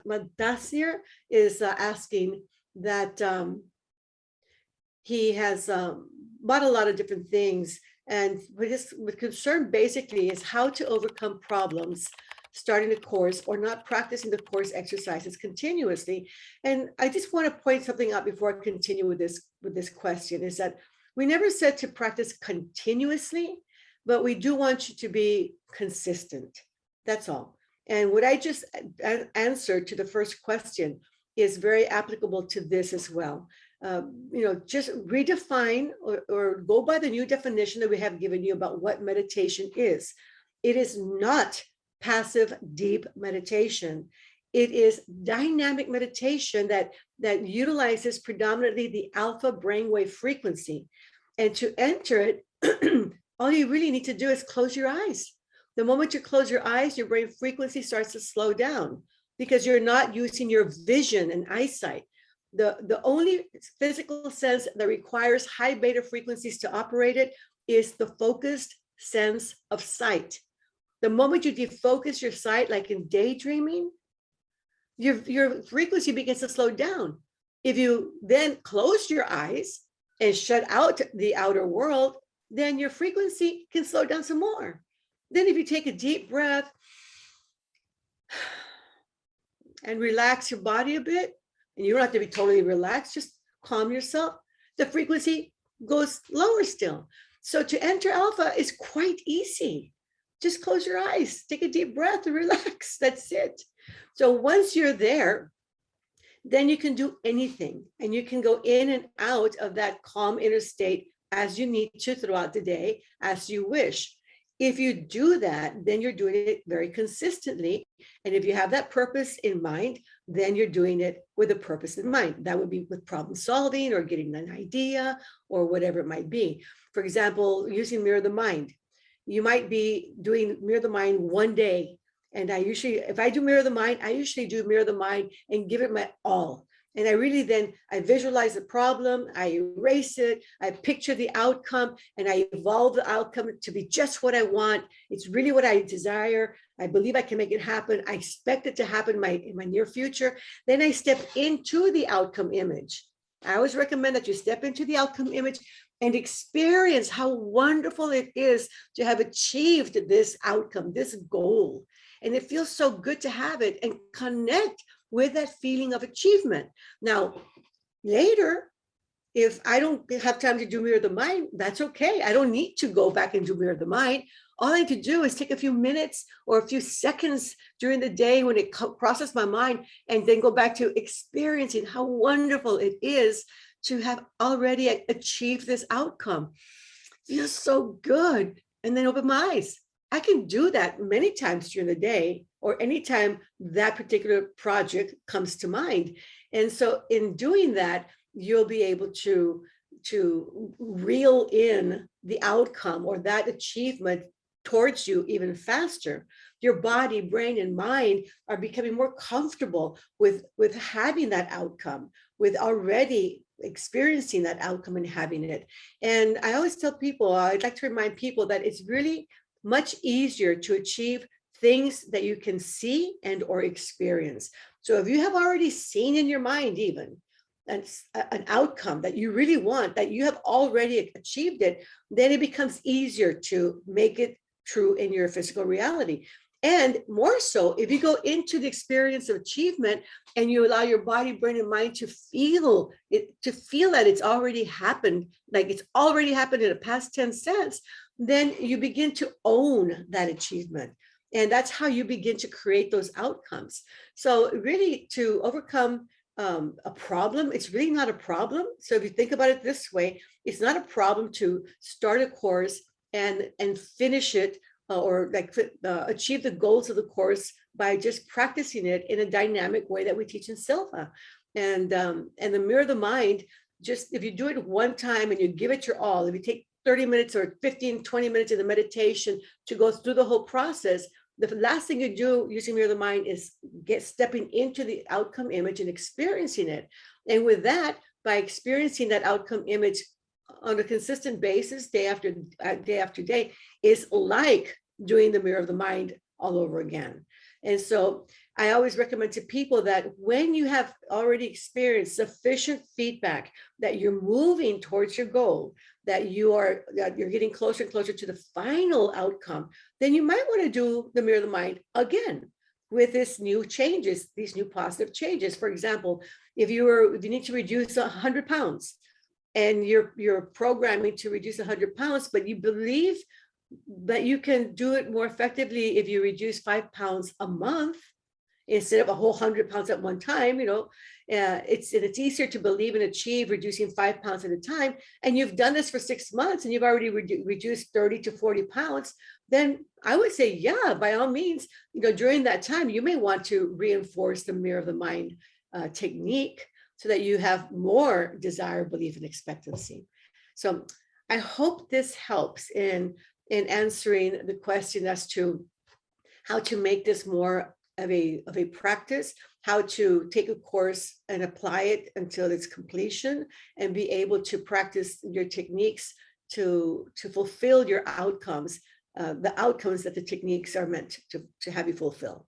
Madasir is asking that he has bought a lot of different things. And his concern basically is how to overcome problems starting the course or not practicing the course exercises continuously. And I just want to point something out before I continue with this question, is that we never said to practice continuously, but we do want you to be consistent. That's all. And what I just answered to the first question is very applicable to this as well. Just redefine or go by the new definition that we have given you about what meditation is. It is not passive deep meditation. It is dynamic meditation that utilizes predominantly the alpha brainwave frequency. And to enter it, all you really need to do is close your eyes. The moment you close your eyes, your brain frequency starts to slow down because you're not using your vision and eyesight. The only physical sense that requires high beta frequencies to operate it is the focused sense of sight. The moment you defocus your sight, like in daydreaming, your frequency begins to slow down. If you then close your eyes and shut out the outer world, then your frequency can slow down some more. Then if you take a deep breath and relax your body a bit, and you don't have to be totally relaxed, just calm yourself, the frequency goes lower still. So to enter alpha is quite easy. Just close your eyes, take a deep breath and relax. That's it. So once you're there, then you can do anything and you can go in and out of that calm inner state as you need to throughout the day, as you wish. If you do that, then you're doing it very consistently. And if you have that purpose in mind, then you're doing it with a purpose in mind. That would be with problem solving or getting an idea or whatever it might be. For example, using Mirror the Mind. You might be doing Mirror the Mind one day. And if I do Mirror the Mind, I usually do Mirror the Mind and give it my all. And I visualize the problem, I erase it, I picture the outcome, and I evolve the outcome to be just what I want. It's really what I desire. I believe I can make it happen. I expect it to happen in my near future. Then I step into the outcome image. I always recommend that you step into the outcome image and experience how wonderful it is to have achieved this outcome, this goal. And it feels so good to have it and connect with that feeling of achievement. Now, later, if I don't have time to do Mirror the Mind, that's okay. I don't need to go back and do Mirror the Mind. All I need to do is take a few minutes or a few seconds during the day when it crosses my mind and then go back to experiencing how wonderful it is to have already achieved this outcome. It feels so good. And then open my eyes. I can do that many times during the day or anytime that particular project comes to mind. And so in doing that, you'll be able to reel in the outcome or that achievement towards you even faster. Your body, brain, and mind are becoming more comfortable with having that outcome, with already experiencing that outcome and having it. And I always tell people, I'd like to remind people that it's really much easier to achieve things that you can see and or experience. So if you have already seen in your mind even an outcome that you really want, that you have already achieved it, then it becomes easier to make it true in your physical reality. And more so, if you go into the experience of achievement and you allow your body, brain, and mind to feel it, to feel that it's already happened, like it's already happened in a past tense sense, then you begin to own that achievement. And that's how you begin to create those outcomes. So really to overcome a problem, it's really not a problem. So if you think about it this way, it's not a problem to start a course and finish it or achieve the goals of the course by just practicing it in a dynamic way that we teach in Silva. And the Mirror the Mind, just if you do it one time and you give it your all, if you take 30 minutes or 15, 20 minutes in the meditation to go through the whole process, the last thing you do using Mirror the Mind is stepping into the outcome image and experiencing it. And with that, by experiencing that outcome image on a consistent basis, day after day, is like doing the Mirror of the Mind all over again. And so I always recommend to people that when you have already experienced sufficient feedback that you're moving towards your goal, that you're getting closer and closer to the final outcome, then you might want to do the mirror of the mind again with this new changes, these new positive changes. For example, if you need to reduce 100 pounds and you're programming to reduce 100 pounds, but you believe that you can do it more effectively if you reduce 5 pounds a month instead of a whole 100 pounds at one time. It's easier to believe and achieve reducing 5 pounds at a time. And you've done this for 6 months and you've already reduced 30 to 40 pounds. Then I would say, yeah, by all means, during that time, you may want to reinforce the mirror of the mind technique so that you have more desire, belief, and expectancy. So I hope this helps in answering the question as to how to make this more of a practice, how to take a course and apply it until its completion, and be able to practice your techniques to fulfill your outcomes, the outcomes that the techniques are meant to have you fulfill.